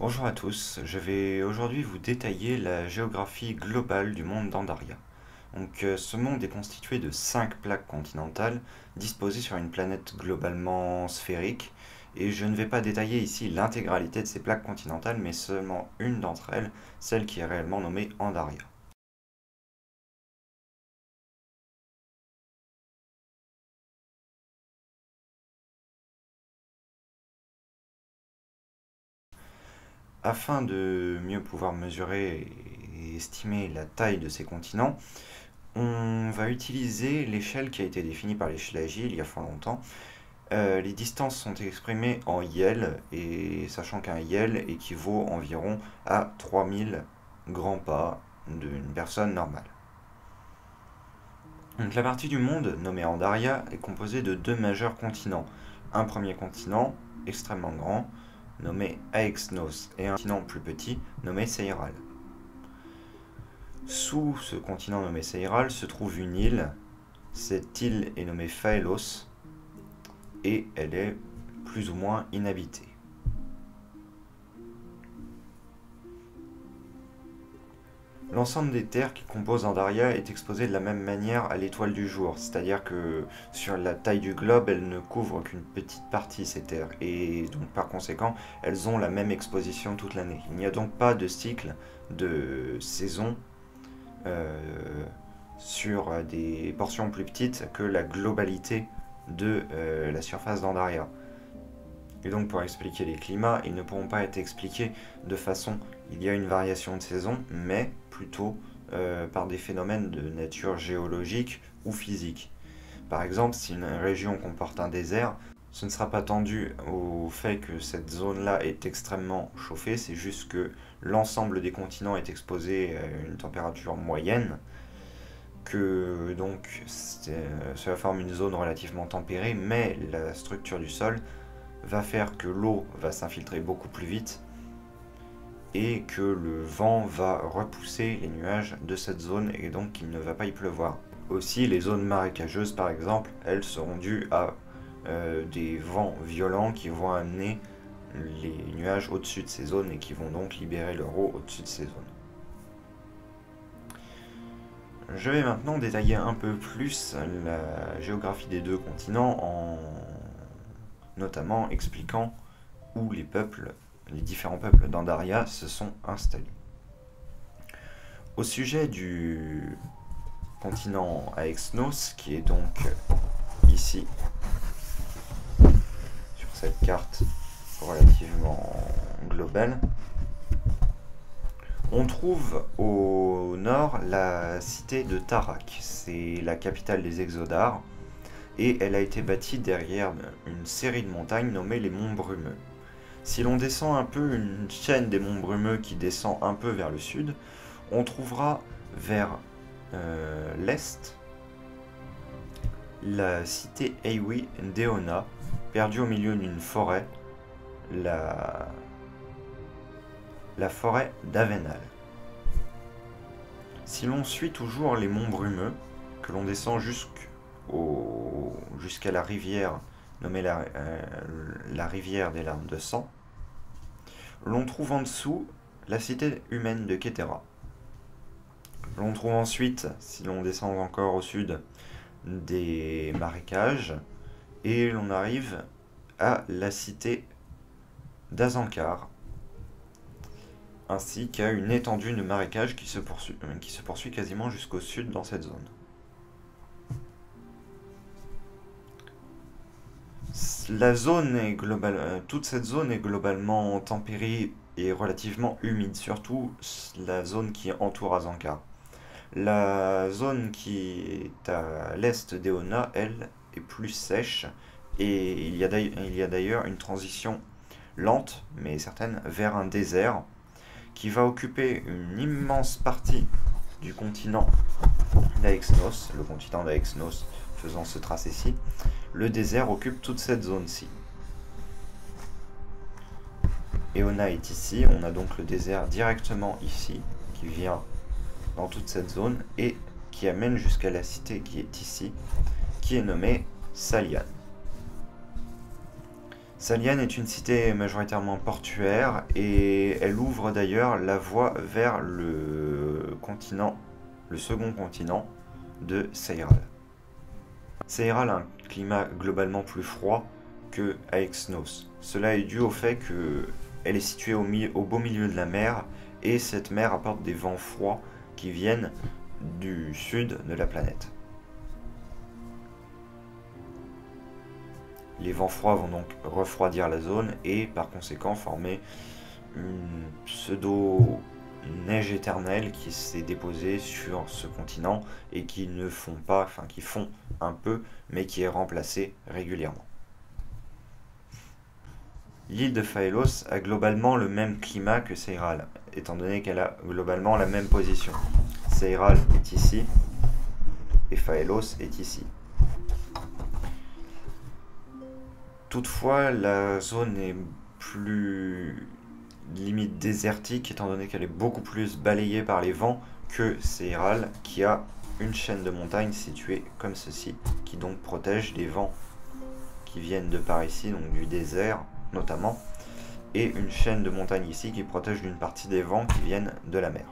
Bonjour à tous, je vais aujourd'hui vous détailler la géographie globale du monde d'Andaria. Ce monde est constitué de 5 plaques continentales disposées sur une planète globalement sphérique, et je ne vais pas détailler ici l'intégralité de ces plaques continentales, mais seulement une d'entre elles, celle qui est réellement nommée Andaria. Afin de mieux pouvoir mesurer et estimer la taille de ces continents, on va utiliser l'échelle qui a été définie par les Schlagi il y a fort longtemps. Les distances sont exprimées en yel, et sachant qu'un yel équivaut environ à 3000 grands pas d'une personne normale. Donc la partie du monde, nommée Andaria, est composée de deux majeurs continents. Un premier continent, extrêmement grand, nommé Aexnos, et un continent plus petit, nommé Seiral. Sous ce continent nommé Seiral se trouve une île. Cette île est nommée Phaelos, et elle est plus ou moins inhabitée. L'ensemble des terres qui composent Andaria est exposé de la même manière à l'étoile du jour, c'est-à-dire que sur la taille du globe, elles ne couvrent qu'une petite partie, ces terres, et donc par conséquent, elles ont la même exposition toute l'année. Il n'y a donc pas de cycle de saison euh, sur des portions plus petites que la globalité de la surface d'Andaria. Et donc pour expliquer les climats, ils ne pourront pas être expliqués de façon il y a une variation de saison, mais plutôt par des phénomènes de nature géologique ou physique. Par exemple, si une région comporte un désert, ce ne sera pas tant dû au fait que cette zone-là est extrêmement chauffée, c'est juste que l'ensemble des continents est exposé à une température moyenne, que donc cela forme une zone relativement tempérée, mais la structure du sol va faire que l'eau va s'infiltrer beaucoup plus vite et que le vent va repousser les nuages de cette zone et donc il ne va pas y pleuvoir. Aussi, les zones marécageuses, par exemple, elles seront dues à des vents violents qui vont amener les nuages au-dessus de ces zones et qui vont donc libérer leur eau au-dessus de ces zones. Je vais maintenant détailler un peu plus la géographie des deux continents en notamment expliquant où les différents peuples d'Andaria se sont installés. Au sujet du continent Aexnos, qui est donc ici, sur cette carte relativement globale, on trouve au nord la cité de Tarak. C'est la capitale des Exodars, et elle a été bâtie derrière une série de montagnes nommées les monts Brumeux. Si l'on descend un peu une chaîne des monts Brumeux qui descend un peu vers le sud, on trouvera vers l'est la cité Eiwi Deona, perdue au milieu d'une forêt, la forêt d'Avenal. Si l'on suit toujours les monts Brumeux, que l'on descend jusqu'à la rivière nommée la rivière des larmes de sang, l'on trouve en dessous la cité humaine de Kétera. L'on trouve ensuite, si l'on descend encore au sud, des marécages, et l'on arrive à la cité d'Azankar, ainsi qu'à une étendue de marécages qui se poursuit quasiment jusqu'au sud dans cette zone. Toute cette zone est globalement tempérée et relativement humide, surtout la zone qui entoure Azankar. La zone qui est à l'est d'Eona, elle, est plus sèche, et il y a d'ailleurs une transition lente, mais certaine, vers un désert qui va occuper une immense partie du continent d'Aexnos, le continent d'Aexnos faisant ce tracé-ci. Le désert occupe toute cette zone-ci. Eona est ici, on a donc le désert directement ici, qui vient dans toute cette zone, et qui amène jusqu'à la cité qui est ici, qui est nommée Salian. Salian est une cité majoritairement portuaire et elle ouvre d'ailleurs la voie vers le second continent de Seiral. Seiral a un climat globalement plus froid que Aexnos. Cela est dû au fait qu'elle est située au beau milieu de la mer et cette mer apporte des vents froids qui viennent du sud de la planète. Les vents froids vont donc refroidir la zone et par conséquent former une pseudo-neige éternelle qui s'est déposée sur ce continent et qui ne fond pas, enfin qui fond un peu, mais qui est remplacée régulièrement. L'île de Phaelos a globalement le même climat que Seiral, étant donné qu'elle a globalement la même position. Seiral est ici et Phaelos est ici. Toutefois, la zone est plus limite désertique, étant donné qu'elle est beaucoup plus balayée par les vents que Seiral, qui a une chaîne de montagnes située comme ceci, qui donc protège des vents qui viennent de par ici, donc du désert notamment, et une chaîne de montagnes ici qui protège d'une partie des vents qui viennent de la mer.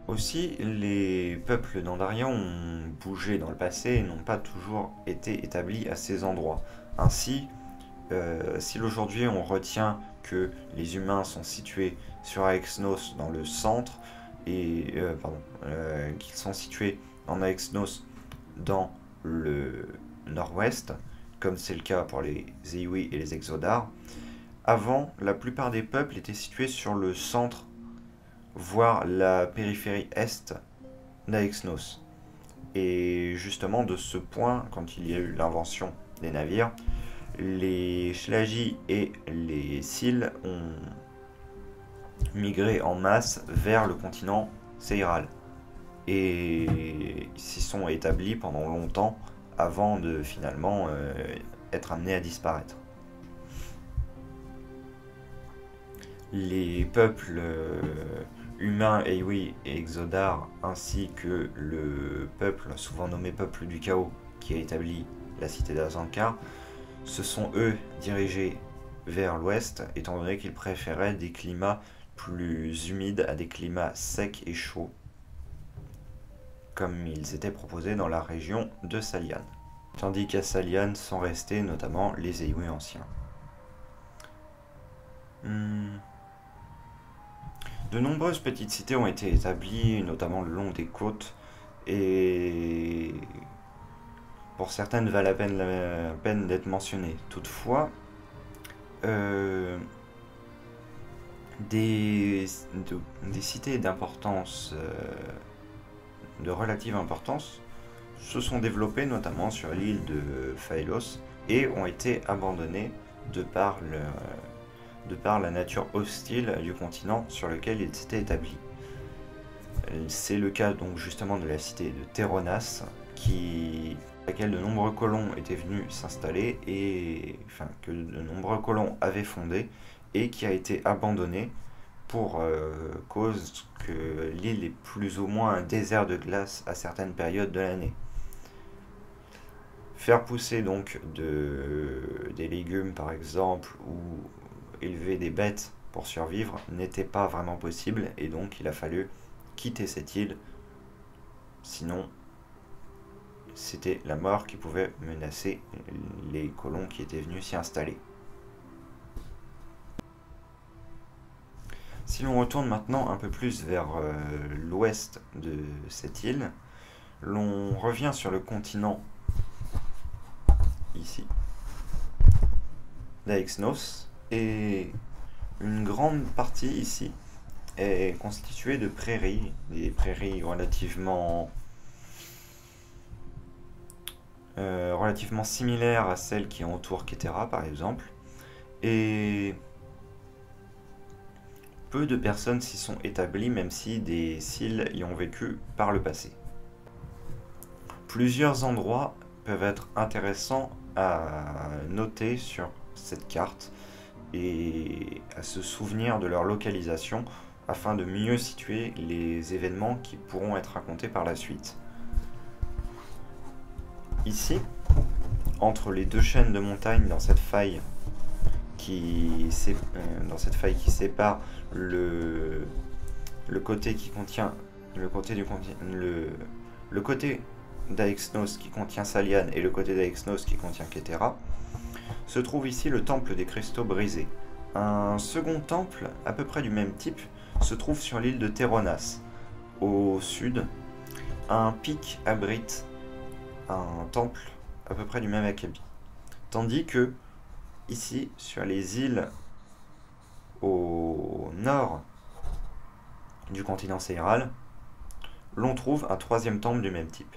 Aussi, les peuples d'Andaria ont bougé dans le passé et n'ont pas toujours été établis à ces endroits. Ainsi, si aujourd'hui on retient que les humains sont situés sur Aexnos dans le centre, et qu'ils sont situés en Aexnos dans le nord-ouest, comme c'est le cas pour les Eiwi et les Exodars, avant, la plupart des peuples étaient situés sur le centre, voire la périphérie est d'Aexnos. Et justement, de ce point, quand il y a eu l'invention des navires, les Shlagi et les Sil ont migré en masse vers le continent Seiral et s'y sont établis pendant longtemps avant de finalement être amenés à disparaître. Les peuples humains, Eiwi et Exodar, ainsi que le peuple, souvent nommé peuple du chaos, qui a établi la cité d'Azankar, se sont eux dirigés vers l'ouest, étant donné qu'ils préféraient des climats plus humides à des climats secs et chauds, comme ils étaient proposés dans la région de Salian. Tandis qu'à Salian sont restés notamment les Eiwi anciens. De nombreuses petites cités ont été établies, notamment le long des côtes, et pour certaines valent la peine d'être mentionnées. Toutefois, des cités d'importance, de relative importance, se sont développées notamment sur l'île de Phaelos et ont été abandonnées de par la nature hostile du continent sur lequel ils s'étaient établis. C'est le cas donc justement de la cité de Teronas, laquelle de nombreux colons étaient venus s'installer et que de nombreux colons avaient fondé et qui a été abandonnée pour cause que l'île est plus ou moins un désert de glace à certaines périodes de l'année. Faire pousser donc des légumes par exemple ou élever des bêtes pour survivre n'était pas vraiment possible et donc il a fallu quitter cette île, sinon c'était la mort qui pouvait menacer les colons qui étaient venus s'y installer. Si l'on retourne maintenant un peu plus vers l'ouest de cette île, l'on revient sur le continent ici d'Aexnos et une grande partie ici est constituée de prairies, des prairies relativement similaires à celles qui entourent Ketera par exemple, et peu de personnes s'y sont établies même si des Sil y ont vécu par le passé. Plusieurs endroits peuvent être intéressants à noter sur cette carte et à se souvenir de leur localisation afin de mieux situer les événements qui pourront être racontés par la suite. Ici, entre les deux chaînes de montagnes dans cette faille dans cette faille qui sépare le côté qui contient le côté d'Aexnos qui contient Salian et le côté d'Aexnos qui contient Ketera, se trouve ici le temple des cristaux brisés. Un second temple, à peu près du même type, se trouve sur l'île de Terronas. Au sud, un pic abrite un temple à peu près du même acabit. Tandis que, ici, sur les îles au nord du continent Seiral, l'on trouve un troisième temple du même type.